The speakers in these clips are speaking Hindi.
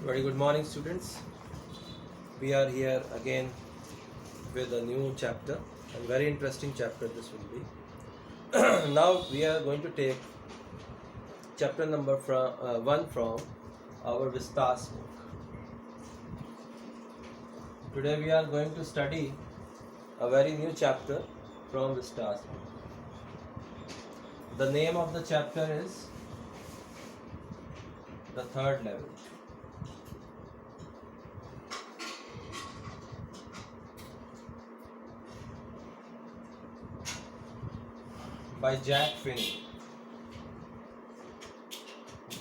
Very good morning, students. We are here again with a new chapter, and very interesting chapter this will be. Now we are going to take chapter number one from our Vistas book. Today we are going to study a very new chapter from Vistas book. The name of the chapter is The Third Level. By Jack Finney.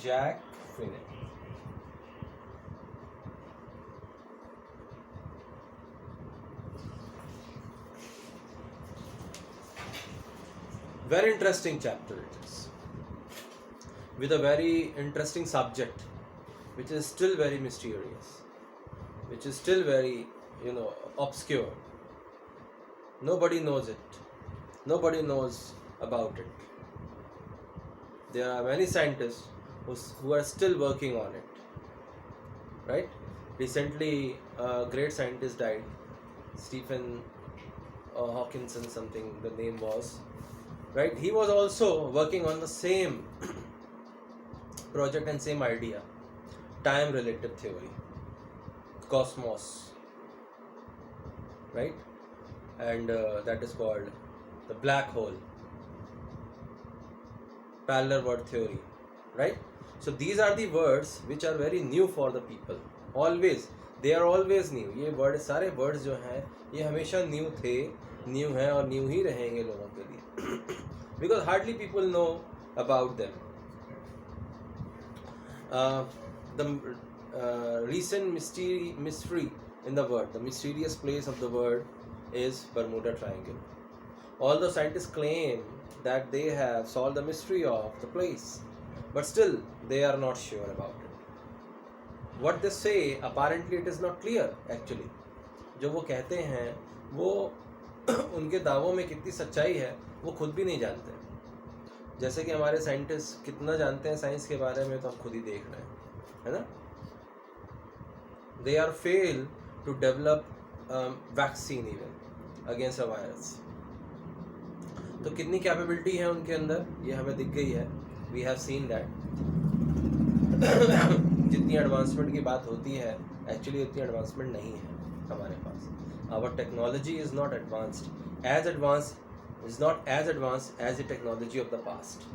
Jack Finney. Very interesting chapter it is, with a very interesting subject, which is still very mysterious, which is still very, obscure. Nobody knows it. Nobody knows about it. There are many scientists who are still working on it. Right? Recently, a great scientist died, Stephen Hawkinson, something the name was. Right? He was also working on the same project and same idea, time relative theory, cosmos. Right? And that is called the black hole, parallel world theory, right? So these are the words which are very new for the people. Always, they are always new. ये वर्ड, सारे वर्ड्स जो हैं ये हमेशा न्यू थे, न्यू हैं और न्यू ही रहेंगे लोगों के लिए, because hardly people know about them. The recent mystery in the world, the mysterious place of the world is Bermuda Triangle. Although scientists claim that they have solved the mystery of the place, but still they are not sure about it. What they say, apparently it is not clear actually. जो वो कहते हैं वो उनके दावों में कितनी सच्चाई है वो खुद भी नहीं जानते. जैसे कि हमारे साइंटिस्ट कितना जानते हैं साइंस के बारे में तो हम खुद ही देख रहे हैं, है ना. They are failed to develop vaccine even against a virus. तो कितनी कैपेबिलिटी है उनके अंदर ये हमें दिख गई है. We have seen that. जितनी एडवांसमेंट की बात होती है एक्चुअली उतनी एडवांसमेंट नहीं है हमारे पास. Our technology is not advanced as the technology of the past.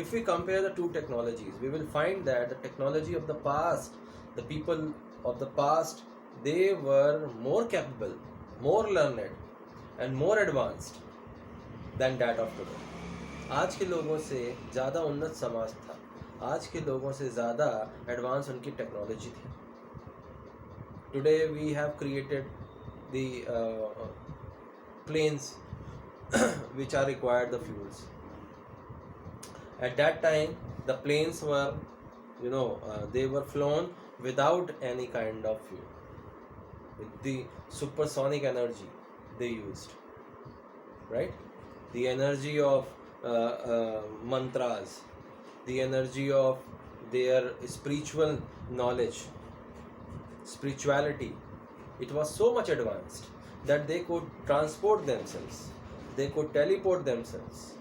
If we compare the two technologies, we will find that the technology of the past, the people of the past, they were more capable, more learned, and more advanced than that of today. आज के लोगों से ज़्यादा उन्नत समाज था. आज के लोगों से ज़्यादा एडवांस उनकी टेक्नोलॉजी थी. Today we have created the planes which are required the fuels. At that time, the planes were, they were flown without any kind of fuel. With the supersonic energy they used, right? The energy of mantras, the energy of their spiritual knowledge, spirituality. It was so much advanced that they could transport themselves, they could teleport themselves.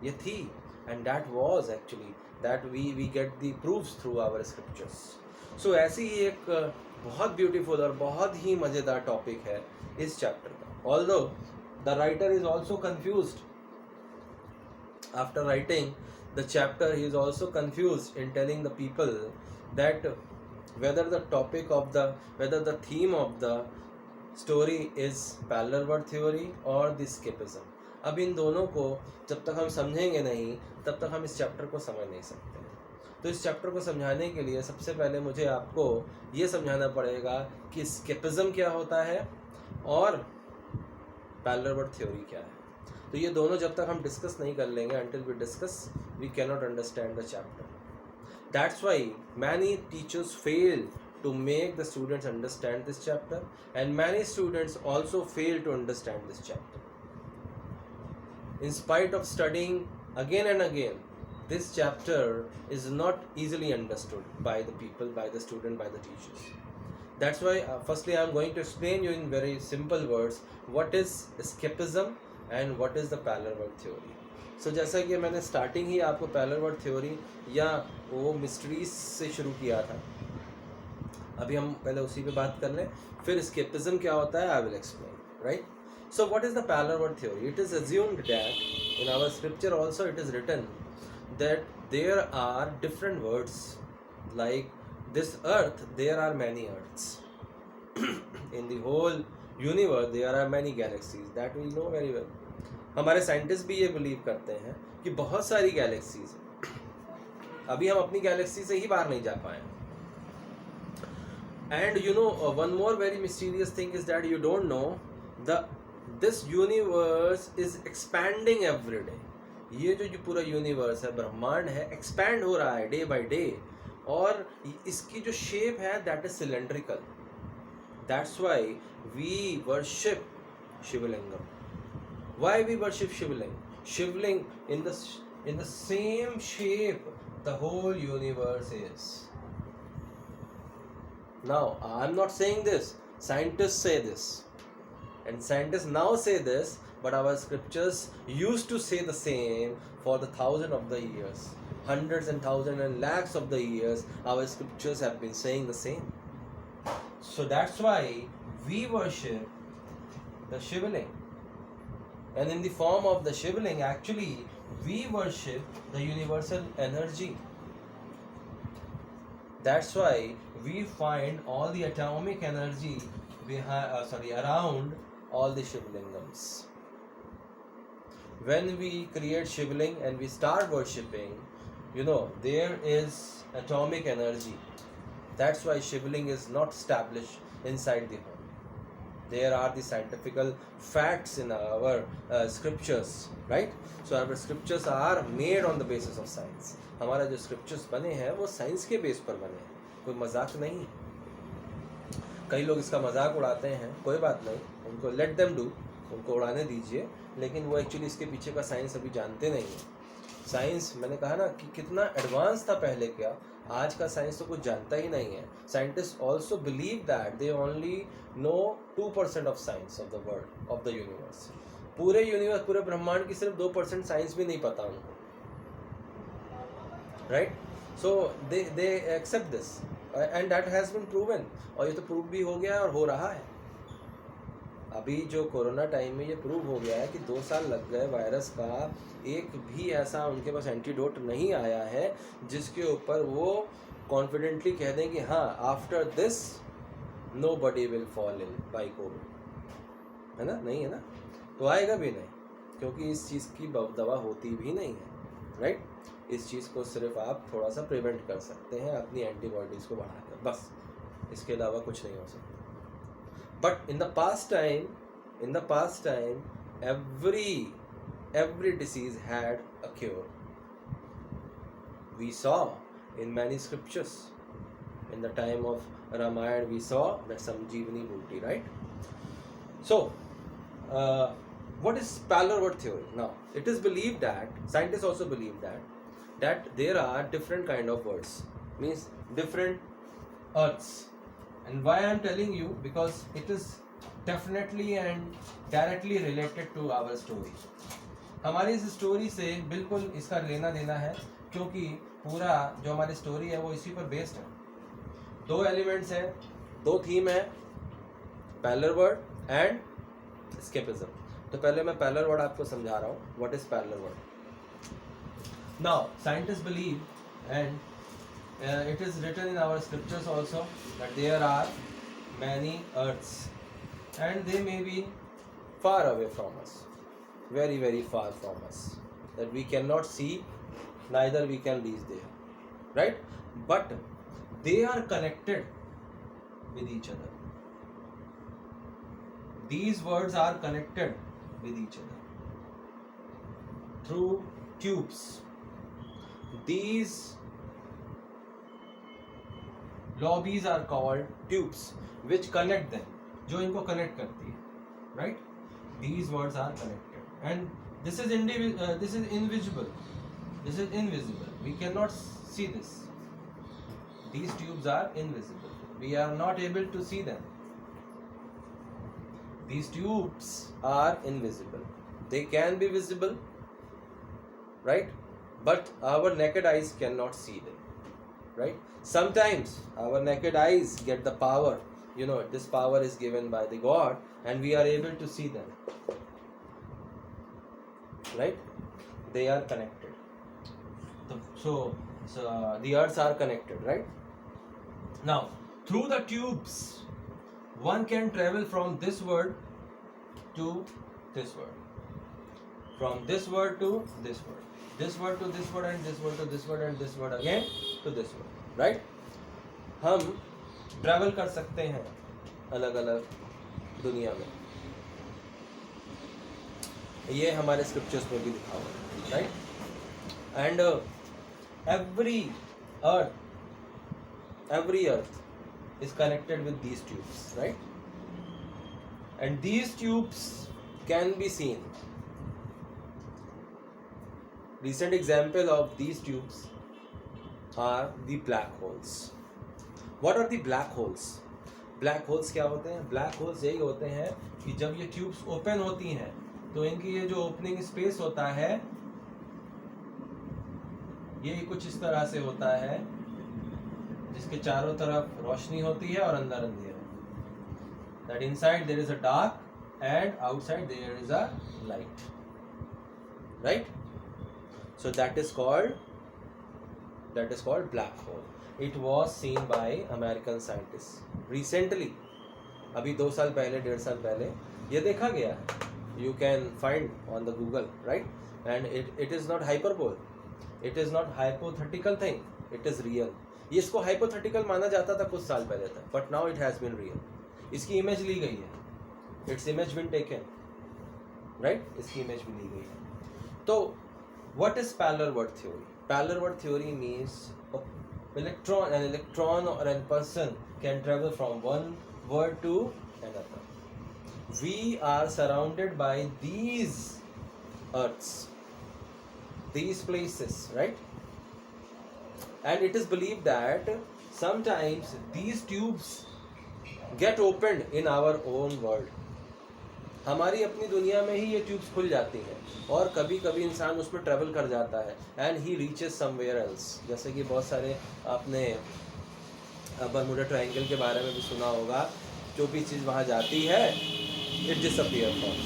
ये थी. And that was actually that we get the proofs through our scriptures. So ऐसी ही एक बहुत beautiful और बहुत ही मज़ेदार टॉपिक है इस चैप्टर का. Although the writer is also confused. After writing the chapter, he is also confused in telling the people that whether the theme of the story is parallel world theory or the escapism. अब इन दोनों को जब तक हम समझेंगे नहीं तब तक हम इस चैप्टर को समझ नहीं सकते. तो इस चैप्टर को समझाने के लिए सबसे पहले मुझे आपको ये समझाना पड़ेगा कि एस्केपिज्म क्या होता है और पैरेलल वर्ल्ड थ्योरी क्या है. तो ये दोनों जब तक हम डिस्कस नहीं कर लेंगे, until we discuss, we cannot understand the chapter. That's why many teachers fail to make the students understand this chapter, and many students also fail to understand this chapter. In spite of studying again and again, this chapter is not easily understood by the people, by the student, by the teachers. That's why firstly I am going to explain you in very simple words what is escapism and what is the parallel world theory. So जैसा कि मैंने स्टार्टिंग ही आपको पैरेलल वर्ल्ड थ्योरी या वो मिस्ट्रीज से शुरू किया था, अभी हम पहले उसी पे बात कर लें, फिर escapism क्या होता है I will explain, right. So what is the parallel world theory? It is assumed that in our scripture also it is written that there are different words, like this earth there are many earths. In the whole universe there are many galaxies, that we know very well. हमारे साइंटिस्ट भी ये बिलीव करते हैं कि बहुत सारी गैलेक्सीज हैं, अभी हम अपनी गैलेक्सी से ही बाहर नहीं जा पाए. And you know one more very mysterious thing is that you don't know this universe is expanding every day. ये जो पूरा यूनिवर्स है, ब्रह्मांड है, एक्सपैंड हो रहा है डे बाय डे, और इसकी जो शेप है that is cylindrical. That's why we worship Shivalingam. Why we worship Shivling? Shivling in the same shape the whole universe is. Now I am not saying this, scientists say this, and scientists now say this, but our scriptures used to say the same for the thousands of the years, hundreds and thousands and lakhs of the years. Our scriptures have been saying the same. So that's why we worship the Shivling, and in the form of the Shivling actually we worship the universal energy. That's why we find all the atomic energy around all the Shivlingams. When we create Shivling and we start worshipping, you know, there is atomic energy. That's why Shivling is not established inside the home. There are the scientific facts in our scriptures, right? So our scriptures are made on the basis of science. हमारा जो scriptures बने हैं वो साइंस के बेस पर बने हैं, कोई मजाक नहीं. कई लोग इसका मजाक उड़ाते हैं, कोई बात नहीं, उनको लेट देम डू, उनको उड़ाने दीजिए, लेकिन वो एक्चुअली इसके पीछे का साइंस अभी जानते नहीं हैं. साइंस, मैंने कहा ना कि कितना एडवांस था पहले, क्या आज का साइंस तो कुछ जानता ही नहीं है. Scientist also believe that they only know 2% of science of the world, of the universe. पूरे यूनिवर्स, पूरे ब्रह्मांड की सिर्फ 2% साइंस भी नहीं पता उनको, right. So they accept this and that has been proven, और ये तो प्रूव भी हो गया है और हो रहा है. अभी जो कोरोना टाइम में ये प्रूव हो गया है कि 2 साल लग गए वायरस का, एक भी ऐसा उनके पास एंटीडोट नहीं आया है जिसके ऊपर वो कॉन्फिडेंटली कह दें कि हाँ after this nobody will fall in by Covid, है ना? नहीं है ना, तो आएगा भी नहीं, क्योंकि इस चीज़ की दवा होती भी नहीं है, राइट. इस चीज़ को सिर्फ आप थोड़ा सा प्रिवेंट कर सकते हैं अपनी एंटीबॉडीज़ को बढ़ाकर, बस, इसके अलावा कुछ नहीं हो सकता. But in the past time, every disease had a cure. We saw in many scriptures. In the time of Ramayana, we saw that Samjeevani Booty, right? So, what is parallel world theory? Now, it is believed that scientists also believe that there are different kind of worlds, means different earths. And why I am telling you, because it is definitely and directly related to our story. हमारी इस स्टोरी से बिल्कुल इसका लेना देना है, क्योंकि पूरा जो हमारी स्टोरी है वो इसी पर बेस्ड है. 2 एलिमेंट्स हैं, 2 थीम है, पैरेलल वर्ल्ड एंड एस्केपिज्म. तो पहले मैं पैरेलल वर्ल्ड आपको समझा रहा हूँ. What is parallel world? Now scientist believe and it is written in our scriptures also that there are many earths, and they may be far away from us, very very far from us, that we cannot see, neither we can reach there, right? But they are connected with each other. These words are connected with each other through tubes. These lobbies are called tubes which connect them, जो इनको connect करती है, right? These words are connected, and this is invisible. This is invisible. We cannot see this. These tubes are invisible. We are not able to see them. These tubes are invisible. They can be visible, right? But our naked eyes cannot see them, right? Sometimes our naked eyes get the power. You know, this power is given by the God, and we are able to see them, right? They are connected. So the earths are connected, right? Now, through the tubes, one can travel from this world to this world, from this world to this world, this world to this world, and this world to this world, and this world again to this world, right? हम ट्रैवल कर सकते हैं अलग अलग दुनिया में. ये हमारे स्क्रिप्चर्स में भी लिखा हुआ है, right? And every earth is connected with these tubes, right? And these tubes can be seen. Recent example of these tubes are the black holes. What are the black holes? Black holes क्या होते हैं? Black holes यही होते हैं कि जब ये tubes open होती हैं तो इनकी ये जो opening space होता है ये कुछ इस तरह से होता है जिसके चारों तरफ रोशनी होती है और अंदर अंधेरा. That inside there is a dark and outside there is a light, right? So that is called black hole. It was seen by American scientists recently. अभी 2 साल पहले 1.5 साल पहले ये देखा गया है. You can find on the Google, right? And it is not hyperbole. It is not hypothetical thing. It is real. ये इसको hypothetical माना जाता था कुछ साल पहले तक, but now it has been real. इसकी इमेज ली गई है. Its image been taken, right? इसकी इमेज भी ली गई है. तो what is parallel world theory? Parallel world theory means an electron or a person can travel from one world to another. We are surrounded by these earths, these places, right? And it is believed that sometimes these tubes get opened in our own world. हमारी अपनी दुनिया में ही ये ट्यूब्स खुल जाती हैं और कभी कभी इंसान उसमें ट्रैवल कर जाता है and he reaches somewhere else. जैसे कि बहुत सारे आपने बरमुडा ट्रायंगल के बारे में भी सुना होगा. जो भी चीज़ वहाँ जाती है इट डिसअपीयर फ्रॉम,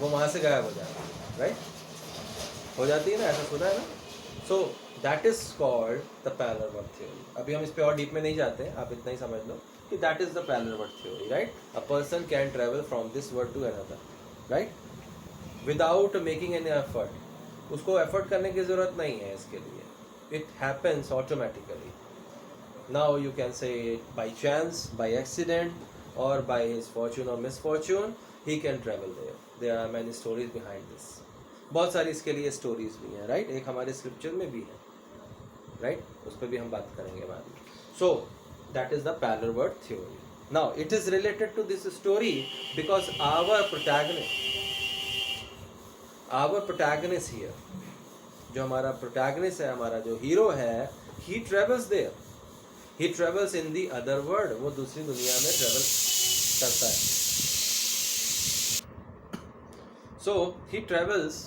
वो वहाँ से गायब हो जाती है, राइट? हो जाती है ना, ऐसा सुना है ना? सो that is called the parallel world theory. अभी हम इस पे और डीप में नहीं जाते, आप इतना ही समझ लो कि that is the parallel world theory, right? A person can travel from this world to another, right, without making any effort. उसको एफर्ट करने की ज़रूरत नहीं है इसके लिए. It happens automatically. Now you can say by chance, by accident, or by his fortune or misfortune he can travel there. There are many stories behind this. बहुत सारी इसके लिए स्टोरीज भी हैं, राइट? एक हमारे स्क्रिप्चर में भी है, राइट? उस पर भी हम बात करेंगे बाद में. So that is the parallel world theory. Now it is related to this story because our protagonist here, जो हमारा प्रोटैगनिस्ट है, हमारा जो हीरो है, he travels there. He travels in the other world. वो दूसरी दुनिया में ट्रेवल करता है. So he travels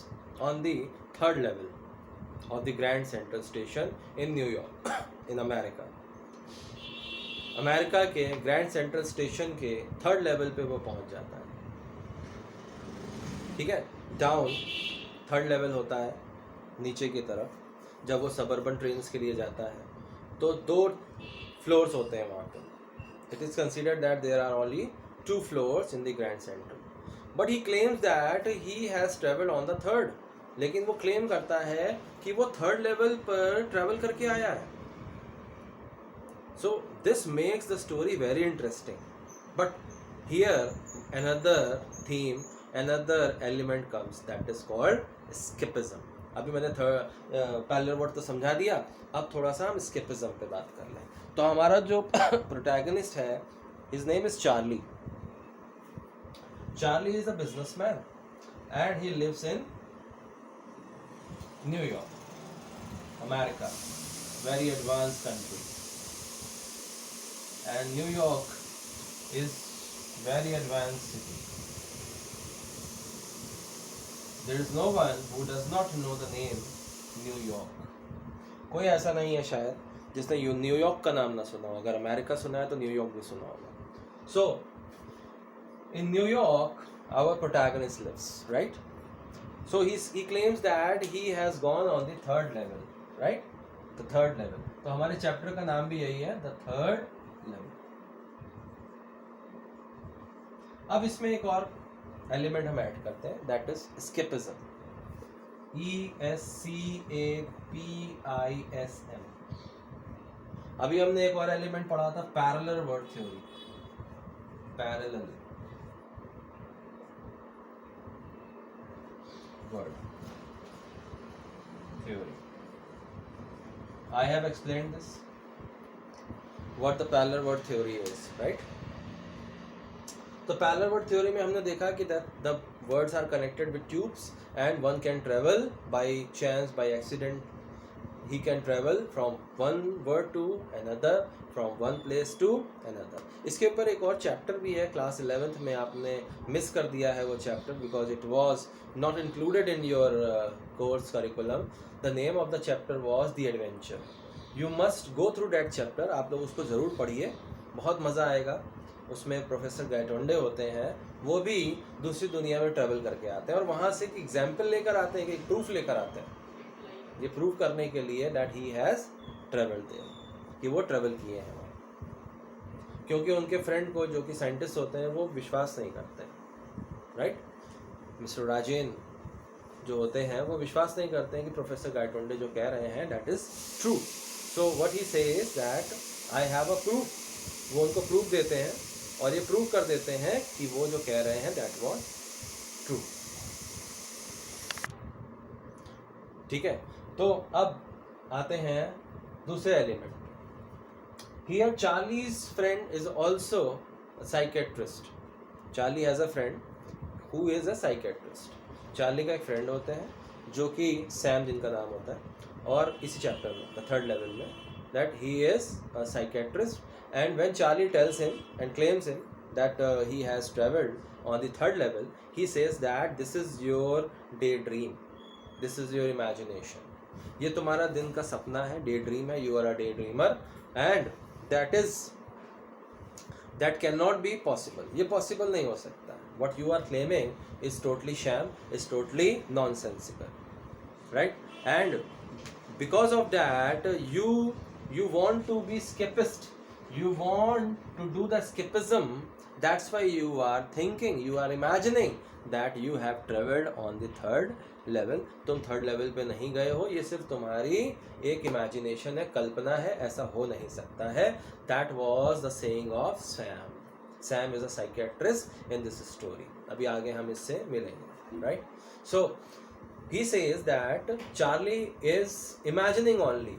on the 3rd level of the Grand Central Station in New York, in America. America के ग्रैंड सेंट्रल स्टेशन के 3rd लेवल पे वो पहुंच जाता है. ठीक है, डाउन 3rd लेवल होता है नीचे की तरफ. जब वो सबर्बन ट्रेन्स के लिए जाता है तो 2 फ्लोर्स होते हैं वहाँ पे. It is considered that there are only 2 floors in the Grand Central. But he claims that he has travelled on the 3rd. लेकिन वो क्लेम करता है कि वो 3rd लेवल पर ट्रैवल करके आया है. So this makes the story very interesting. But here another theme, another element comes, that is called escapism. अभी मैंने पैरेलल वर्ल्ड तो समझा दिया, अब थोड़ा सा हम एस्केपिज्म पे बात कर लें. तो हमारा जो प्रोटैगनिस्ट है, his name is Charlie. Charlie is a businessman and he lives in New York. America, very advanced country, and New York is very advanced city. There is no one who does not know the name New York. कोई ऐसा नहीं है शायद जिसने न्यूयॉर्क का नाम ना सुना हो. अगर अमेरिका सुना है तो न्यूयॉर्क भी सुना होगा. So in New York our protagonist lives, right? So he claims that he has gone on the third level, right? The third level. तो हमारे चैप्टर का नाम भी यही है, the third level. अब इसमें एक और एलिमेंट हम ऐड करते हैं, that is escapism. ESCAPISM. अभी हमने एक और एलिमेंट पढ़ा था, parallel word theory. Parallel word theory. I have explained this, what the parallel word theory is, right? तो parallel word theory में हमने देखा कि that the words are connected with tubes and one can travel by chance, by accident. He can travel from one word to another, from one place to another. इसके ऊपर एक और चैप्टर भी है, क्लास 11th में आपने मिस कर दिया है वो chapter, because it was not included in your course curriculum. The name of the chapter was The Adventure. You must go through that chapter. आप लोग उसको ज़रूर पढ़िए, बहुत मज़ा आएगा. उसमें प्रोफेसर गायटोंडे होते हैं, वो भी दूसरी दुनिया में ट्रैवल करके आते हैं और वहाँ से एक एग्जाम्पल लेकर आते हैं, एक प्रूफ लेकर आते हैं, ये प्रूव करने के लिए that he has travelled there, कि वो ट्रैवल किए हैं. क्योंकि उनके फ्रेंड को, जो कि साइंटिस्ट होते हैं, वो विश्वास नहीं करते, राइट? मिस्टर राजेन जो होते हैं वो विश्वास नहीं करते हैं कि प्रोफेसर गायटोंडे जो कह रहे हैं that is true. So what he says that I have a proof. वो उनको प्रूफ देते हैं और ये प्रूव कर देते हैं कि वो जो कह रहे हैं दैट वाज ट्रू. ठीक है, तो अब आते हैं दूसरे element. Here Charlie's friend is also psychiatrist. Charlie has a friend who is a psychiatrist. Charlie का एक फ्रेंड होता है जो कि सैम जिनका नाम होता है, और इसी चैप्टर में द थर्ड लेवल में that he is a psychiatrist. And when Charlie tells him and claims him that he has travelled on the third level, he says that this is your daydream, this is your imagination. ये तुम्हारा दिन का सपना है, डे ड्रीम है, you are a daydreamer, and that cannot be possible. ये possible नहीं हो सकता. What you are claiming is totally sham, is totally nonsensical, right? And because of that, you want to be escapist. You want to do the escapism. That's why you are thinking, you are imagining that you have traveled on the third level. तुम थर्ड लेवल पे नहीं गए हो, ये सिर्फ तुम्हारी एक इमेजिनेशन है, कल्पना है, ऐसा हो नहीं सकता है. That was the saying of Sam. Sam is a psychiatrist in this story. अभी आगे हम इससे मिलेंगे, right? So he says that Charlie is imagining only.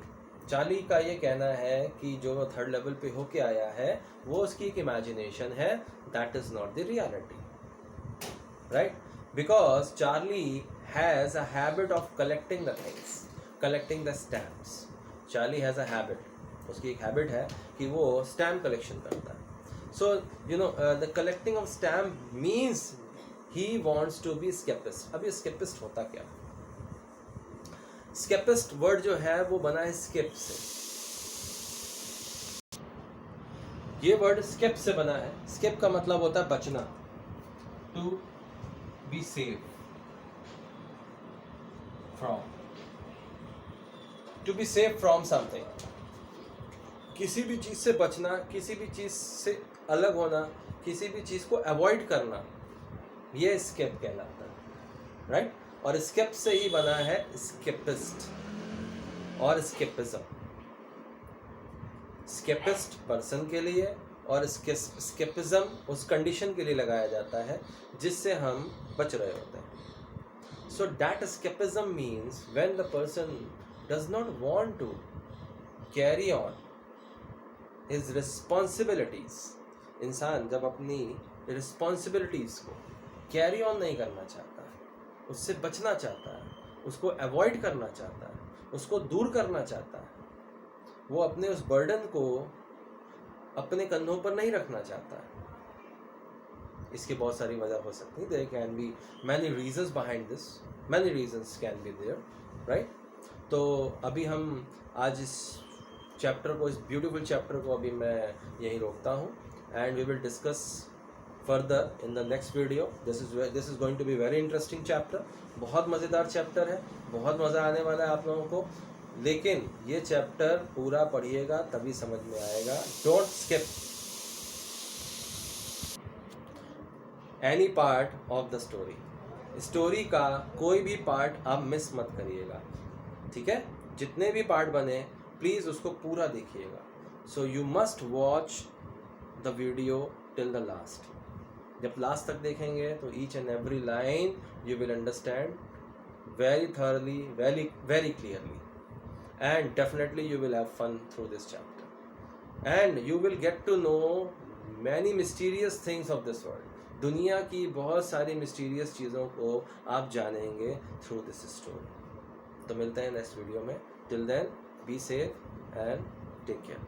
Charlie का ये कहना है कि जो वो थर्ड लेवल पे होके आया है वो उसकी एक इमेजिनेशन है, that is not the reality, right? Because Charlie has a habit of collecting the things, collecting the stamps. Charlie has a habit, उसकी एक हैबिट है कि वो स्टैम्प कलेक्शन करता है. So you know the collecting of stamp means he wants to be scapist. अब ये स्केपिस्ट होता क्या? स्केपिस्ट वर्ड जो है वो बना है स्केप से. ये वर्ड स्केप से बना है. स्केप का मतलब होता है बचना, to be safe from, to be safe from something. किसी भी चीज से बचना, किसी भी चीज से अलग होना, किसी भी चीज को अवॉइड करना, ये स्केप कहलाता है, राइट? और स्केप से ही बना है स्केपिस्ट और स्केपिज्म. स्केपिस्ट पर्सन के लिए और स्केपिज्म उस कंडीशन के लिए लगाया जाता है जिससे हम बच रहे होते हैं. So that escapism means when the person does not want to carry on his responsibilities. इंसान जब अपनी रिस्पॉन्सिबिलिटीज को कैरी ऑन नहीं करना चाहता, उससे बचना चाहता है, उसको अवॉइड करना चाहता है, उसको दूर करना चाहता है, वो अपने उस बर्डन को अपने कंधों पर नहीं रखना चाहता है। इसकी बहुत सारी वजह हो सकती है, there can be many reasons behind this, many reasons can be there, right. तो अभी हम आज इस चैप्टर को, इस ब्यूटीफुल चैप्टर को अभी मैं यहीं रोकता हूँ, and we will discuss further in the next video. This is going to be very interesting chapter. बहुत मज़ेदार चैप्टर है, बहुत मज़ा आने वाला है आप लोगों को, लेकिन ये चैप्टर पूरा पढ़िएगा तभी समझ में आएगा। Don't skip any part of the story. Story का कोई भी पार्ट आप मिस मत करिएगा, ठीक है। जितने भी पार्ट बने प्लीज़ उसको पूरा देखिएगा। So you must watch the video till the last. जब लास्ट तक देखेंगे तो each and every line you will understand very thoroughly, very clearly, and definitely you will have fun through this chapter, and you will get to know many mysterious things of this world. दुनिया की बहुत सारी मिस्टीरियस चीज़ों को आप जानेंगे थ्रू दिस स्टोरी। तो मिलते हैं नेक्स्ट वीडियो में। Till then be safe and take care.